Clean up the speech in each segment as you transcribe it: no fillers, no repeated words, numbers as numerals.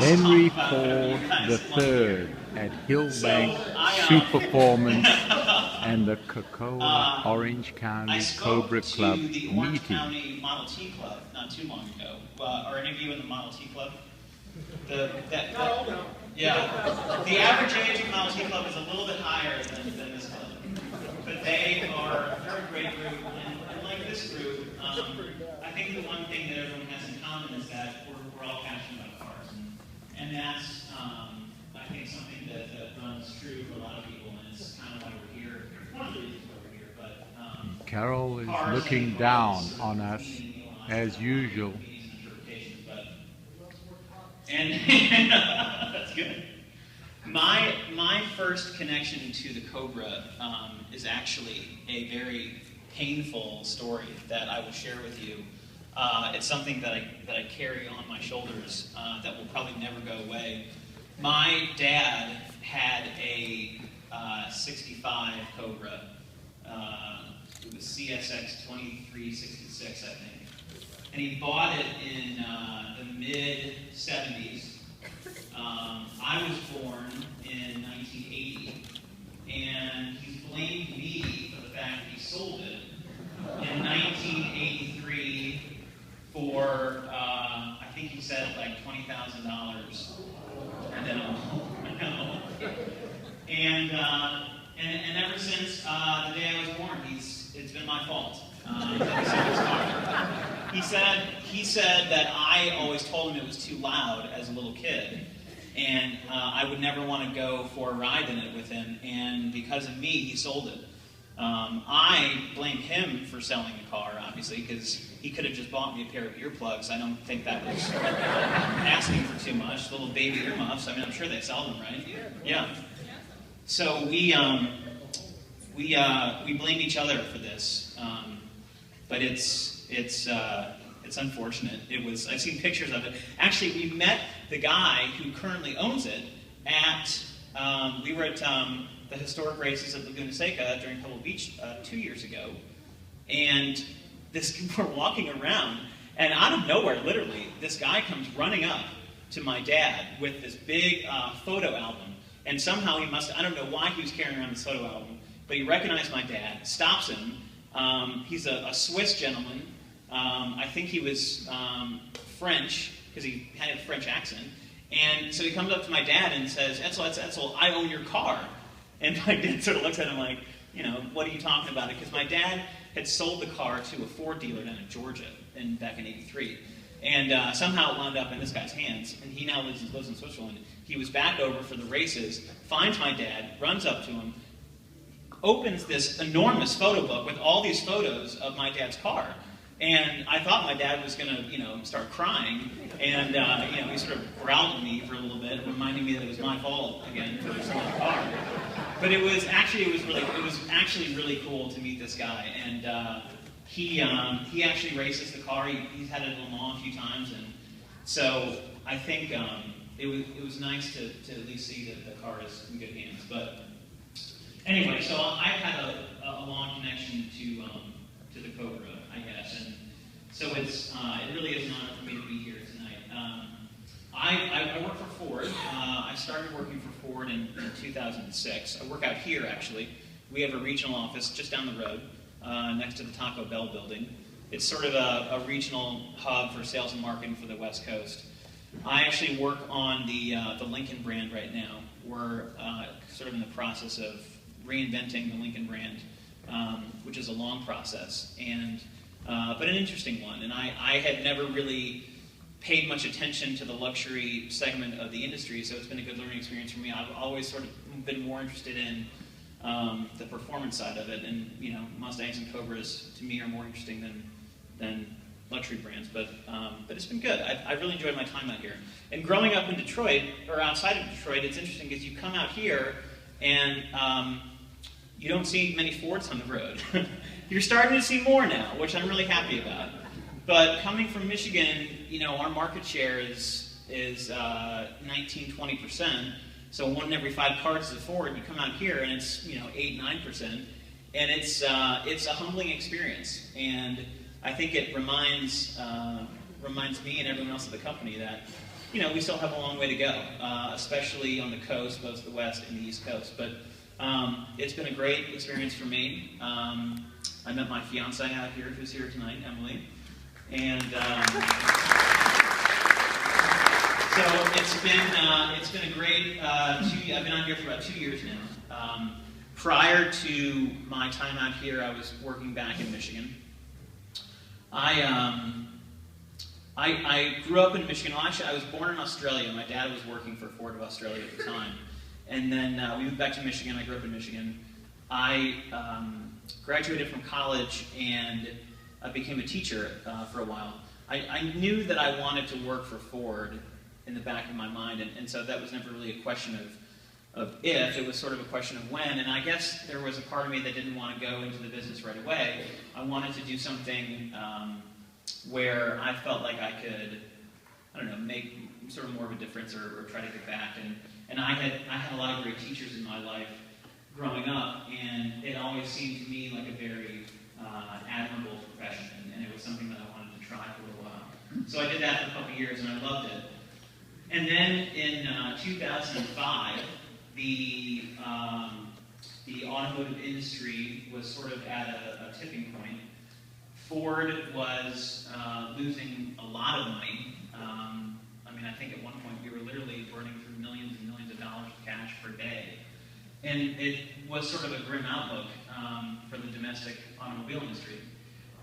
Henry Ford III at Hillbank Superformance and the Cocoa Orange County Cobra Club the Orange meeting. County Model T Club not too long ago. Are any of you in the Model T Club? Yeah. The average age of Model T Club is a little bit higher than this club. But they are a very great group. And like this group, I think the one thing that everyone has in common is that we're all passionate about cars. And that's, I think, something that runs true for a lot of people. And it's kind of why we're here. One of the reasons why we're here. But Carol is looking down on us, as usual. And that's good. My first connection to the Cobra is actually a very painful story that I will share with you. It's something that I carry on my shoulders that will probably never go away. My dad had a 65 Cobra. It was CSX 2366, I think. And he bought it in the mid-70s. I was born in 1980, and he blamed me for the fact that he sold it in 1983 for, I think he said like $20,000. No. And ever since the day I was born, it's been my fault. He said that I always told him it was too loud as a little kid, and I would never want to go for a ride in it with him, and because of me, he sold it. I blame him for selling the car, obviously, because he could have just bought me a pair of earplugs. I don't think that was asking for too much. Little baby earmuffs. I mean, I'm sure they sell them, right? Yeah. So we blame each other for this, but it's unfortunate. I've seen pictures of it. Actually, we met the guy who currently owns it at. We were at the historic races at Laguna Seca during Pebble Beach 2 years ago, and we're walking around, and out of nowhere, literally, this guy comes running up to my dad with this big photo album, and somehow I don't know why he was carrying around this photo album, but he recognized my dad, stops him. He's a Swiss gentleman. I think he was French, because he had a French accent. And so he comes up to my dad and says, Etzel, I own your car. And my dad sort of looks at him like, what are you talking about? Because my dad had sold the car to a Ford dealer down in Georgia back in '83. And somehow it wound up in this guy's hands. And he now lives in Switzerland. He was back over for the races, finds my dad, runs up to him, opens this enormous photo book with all these photos of my dad's car. And I thought my dad was going to, start crying. And, he sort of growled at me for a little bit, reminding me that it was my fault again for selling the car. But it was actually really cool to meet this guy. And he actually races the car. He's had it at Le Mans a few times. And so I think it was nice to at least see that the car is in good hands. But anyway, so I've had a long connection to the Cobra, I guess, and so it really is an honor for me to be here tonight. I work for Ford. I started working for Ford in 2006. I work out here, actually. We have a regional office just down the road, next to the Taco Bell building. It's sort of a regional hub for sales and marketing for the West Coast. I actually work on the Lincoln brand right now. We're sort of in the process of reinventing the Lincoln brand, which is a long process, but an interesting one. And I had never really paid much attention to the luxury segment of the industry, so it's been a good learning experience for me. I've always sort of been more interested in the performance side of it, and Mustangs and Cobras to me are more interesting than luxury brands. But it's been good. I've really enjoyed my time out here. And growing up in Detroit, or outside of Detroit, it's interesting because you come out here and you don't see many Fords on the road. You're starting to see more now, which I'm really happy about. But coming from Michigan, our market share is 19-20%. So 1 in every 5 cars is a Ford. You come out here and it's 8-9%, and it's a humbling experience. And I think it reminds reminds me and everyone else at the company that, we still have a long way to go, especially on the coast, both the West and the East Coast. But it's been a great experience for me. I met my fiance out here, who's here tonight, Emily, and so it's been a great. I've been out here for about 2 years now. Prior to my time out here, I was working back in Michigan. I grew up in Michigan. Well, actually, I was born in Australia. My dad was working for Ford of Australia at the time. And then we moved back to Michigan. I grew up in Michigan. I graduated from college and became a teacher for a while. I knew that I wanted to work for Ford in the back of my mind, and so that was never really a question of if, it was sort of a question of when. And I guess there was a part of me that didn't want to go into the business right away. I wanted to do something where I felt like I could, make sort of more of a difference or try to give back. And I had a lot of great teachers in my life growing up, and it always seemed to me like a very admirable profession, and it was something that I wanted to try for a little while. So I did that for a couple of years, and I loved it. And then in 2005, the automotive industry was sort of at a tipping point. Ford was losing a lot of money. I think at one point we were literally burning through millions and millions of dollars of cash per day. And it was sort of a grim outlook for the domestic automobile industry.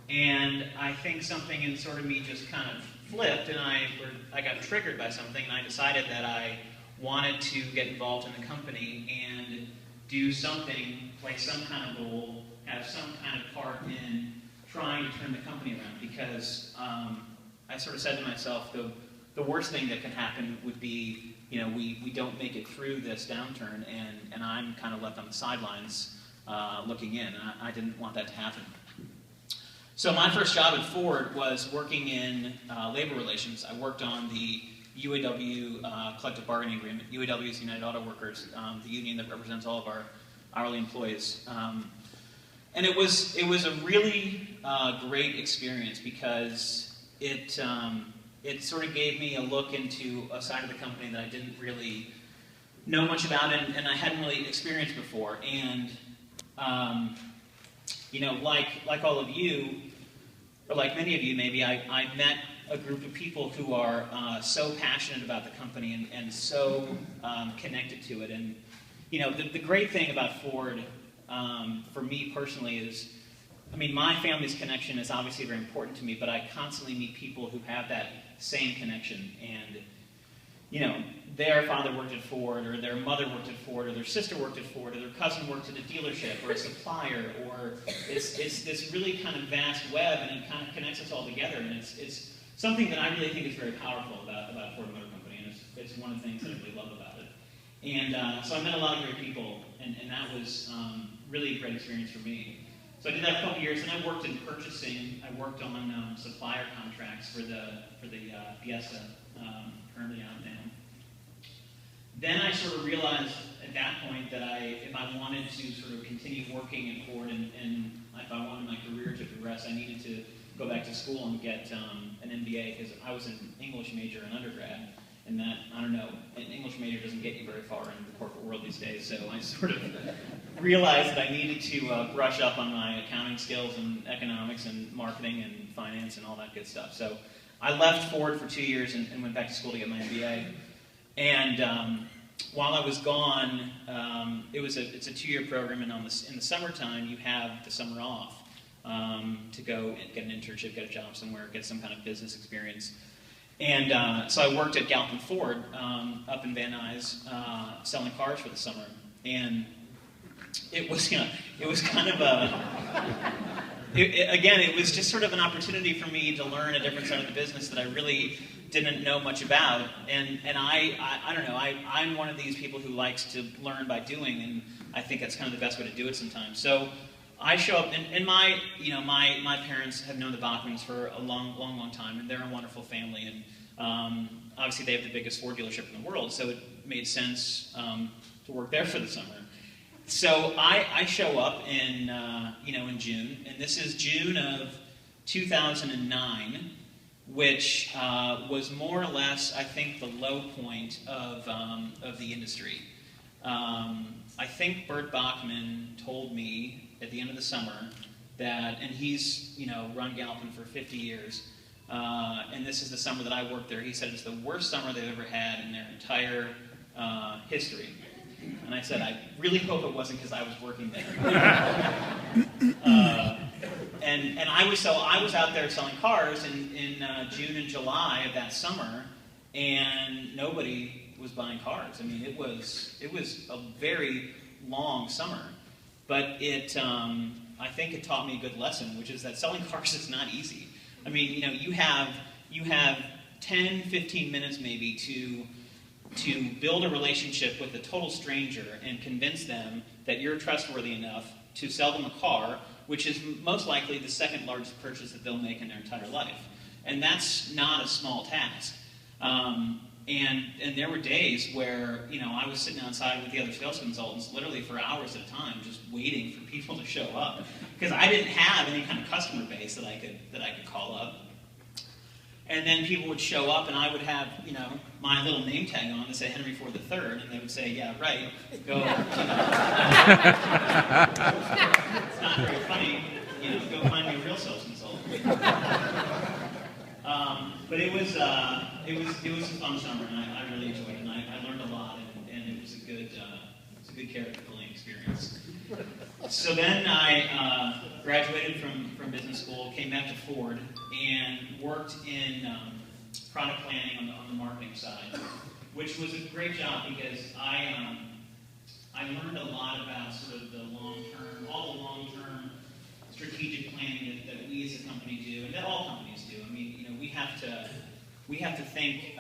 And I think something in sort of me just kind of flipped, and I got triggered by something, and I decided that I wanted to get involved in the company and do something, play some kind of role, have some kind of part in trying to turn the company around, because I sort of said to myself, the worst thing that can happen would be, we don't make it through this downturn, and I'm kind of left on the sidelines looking in. I didn't want that to happen. So my first job at Ford was working in labor relations. I worked on the UAW collective bargaining agreement. UAW is United Auto Workers, the union that represents all of our hourly employees. And it was a really great experience, because it sort of gave me a look into a side of the company that I didn't really know much about, and I hadn't really experienced before. And like all of you, or like many of you maybe, I met a group of people who are so passionate about the company and so connected to it. And the great thing about Ford, for me personally, is, my family's connection is obviously very important to me, but I constantly meet people who have that same connection. And, their father worked at Ford, or their mother worked at Ford, or their sister worked at Ford, or their cousin worked at a dealership, or a supplier, or it's this really kind of vast web, and it kind of connects us all together. And it's something that I really think is very powerful about Ford Motor Company, and it's one of the things that I really love about it. And so I met a lot of great people, and that was really a great experience for me. So I did that for a couple years, and I worked in purchasing. I worked on supplier contracts for the Fiesta, currently out now. Then I sort of realized at that point that if I wanted to sort of continue working at Ford, and if I wanted my career to progress, I needed to go back to school and get an MBA, because I was an English major in undergrad, and that, an English major doesn't get you very far in the corporate world these days. So I sort of realized that I needed to brush up on my accounting skills and economics and marketing and finance and all that good stuff. So I left Ford for 2 years and went back to school to get my MBA. And while I was gone, it's a 2-year program, and in the summertime you have the summer off to go and get an internship, get a job somewhere, get some kind of business experience. And so I worked at Galpin Ford up in Van Nuys, selling cars for the summer. And it was kind of it was just sort of an opportunity for me to learn a different side of the business that I really didn't know much about. And I don't know, I'm one of these people who likes to learn by doing, and I think that's kind of the best way to do it sometimes. So I show up, and my parents have known the Bachmans for a long time, and they're a wonderful family, and obviously they have the biggest Ford dealership in the world, so it made sense to work there for the summer. So I show up in June, and this is June of 2009, which was more or less, I think, the low point of the industry. I think Bert Bachman told me at the end of the summer that, and he's run Galpin for 50 years, and this is the summer that I worked there. He said it's the worst summer they've ever had in their entire history. And I said, I really hope it wasn't because I was working there. And I was out there selling cars in June and July of that summer, and nobody was buying cars. I mean, it was a very long summer, but I think it taught me a good lesson, which is that selling cars is not easy. I mean, you have 10, 15 minutes maybe to build a relationship with a total stranger and convince them that you're trustworthy enough to sell them a car, which is most likely the second largest purchase that they'll make in their entire life. And that's not a small task. And there were days where I was sitting outside with the other sales consultants literally for hours at a time, just waiting for people to show up, because I didn't have any kind of customer base that I could call up. And then people would show up, and I would have my little name tag on to say Henry Ford III, and they would say, "Yeah, right. Go." It's not very funny. Go find me a real sales consultant. But it was a fun summer, and I really enjoyed it. And I learned a lot, and it was a good character building experience. So then I graduated from business school, came back to Ford, and worked in product planning on the marketing side, which was a great job because I learned a lot about sort of all the long-term strategic planning that we as a company do, and that all companies do. I mean, we have to think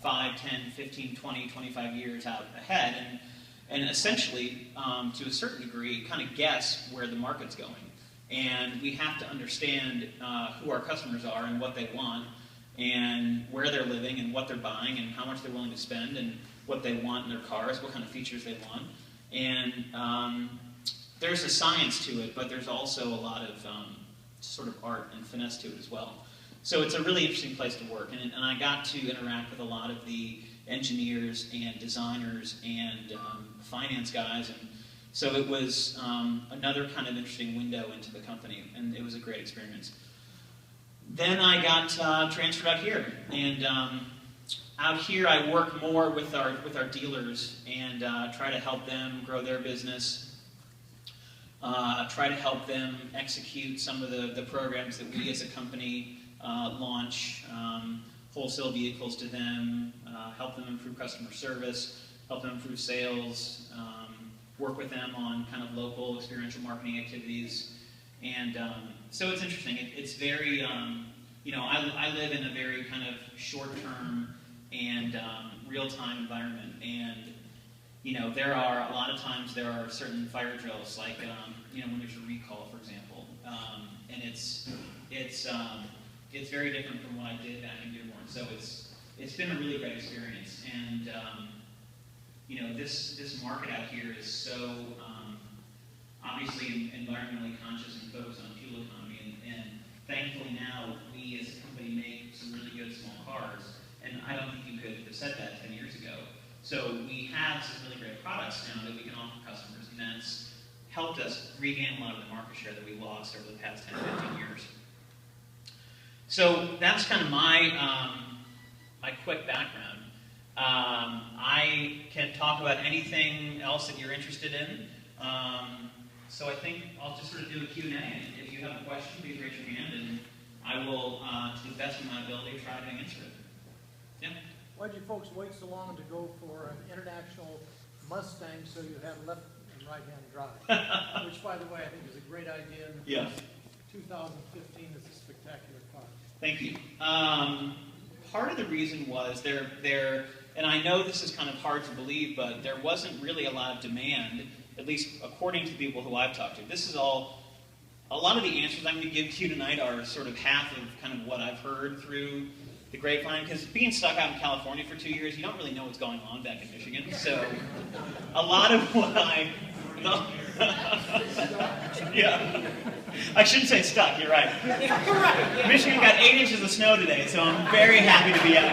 5, 10, 15, 20, 25 years out ahead, and essentially, to a certain degree, kind of guess where the market's going. And we have to understand who our customers are and what they want, and where they're living and what they're buying and how much they're willing to spend and what they want in their cars, what kind of features they want. And there's a science to it, but there's also a lot of sort of art and finesse to it as well. So it's a really interesting place to work, and I got to interact with a lot of the engineers and designers and finance guys, and so it was another kind of interesting window into the company, and it was a great experience. Then I got transferred out here, and out here I work more with our dealers and try to help them grow their business, try to help them execute some of the programs that we as a company launch, wholesale vehicles to them, help them improve customer service, help them improve sales, work with them on kind of local experiential marketing activities. And so it's interesting. It's very, I live in a very kind of short-term and real-time environment. And, there are, a lot of times there are certain fire drills, like, when there's a recall, for example. And it's very different from what I did back in Dearborn. So it's been a really great experience. And, this market out here is so obviously environmentally conscious and focused on fuel economy. And thankfully now we as a company make some really good small cars. And I don't think you could have said that 10 years ago. So we have some really great products now that we can offer customers, and that's helped us regain a lot of the market share that we lost over the past 10 to 15 years. So that's kind of my quick background. I can talk about anything else that you're interested in. So I think I'll just sort of do a Q&A. If you have a question, please raise your hand, and I will, to the best of my ability, try to answer it. Yeah? Why'd you folks wait so long to go for an international Mustang so you had left and right-hand drive? Which, by the way, I think is a great idea. And yeah. 2015 is a spectacular car. Thank you. Part of the reason was and I know this is kind of hard to believe, but there wasn't really a lot of demand, at least according to people who I've talked to. This is all, a lot of the answers I'm going to give to you tonight are sort of half of kind of what I've heard through the grapevine, because being stuck out in California for 2 years, you don't really know what's going on back in Michigan. So a lot of what I No. Yeah. I shouldn't say stuck, you're right. Michigan got 8 inches of snow today, so I'm very happy to be out.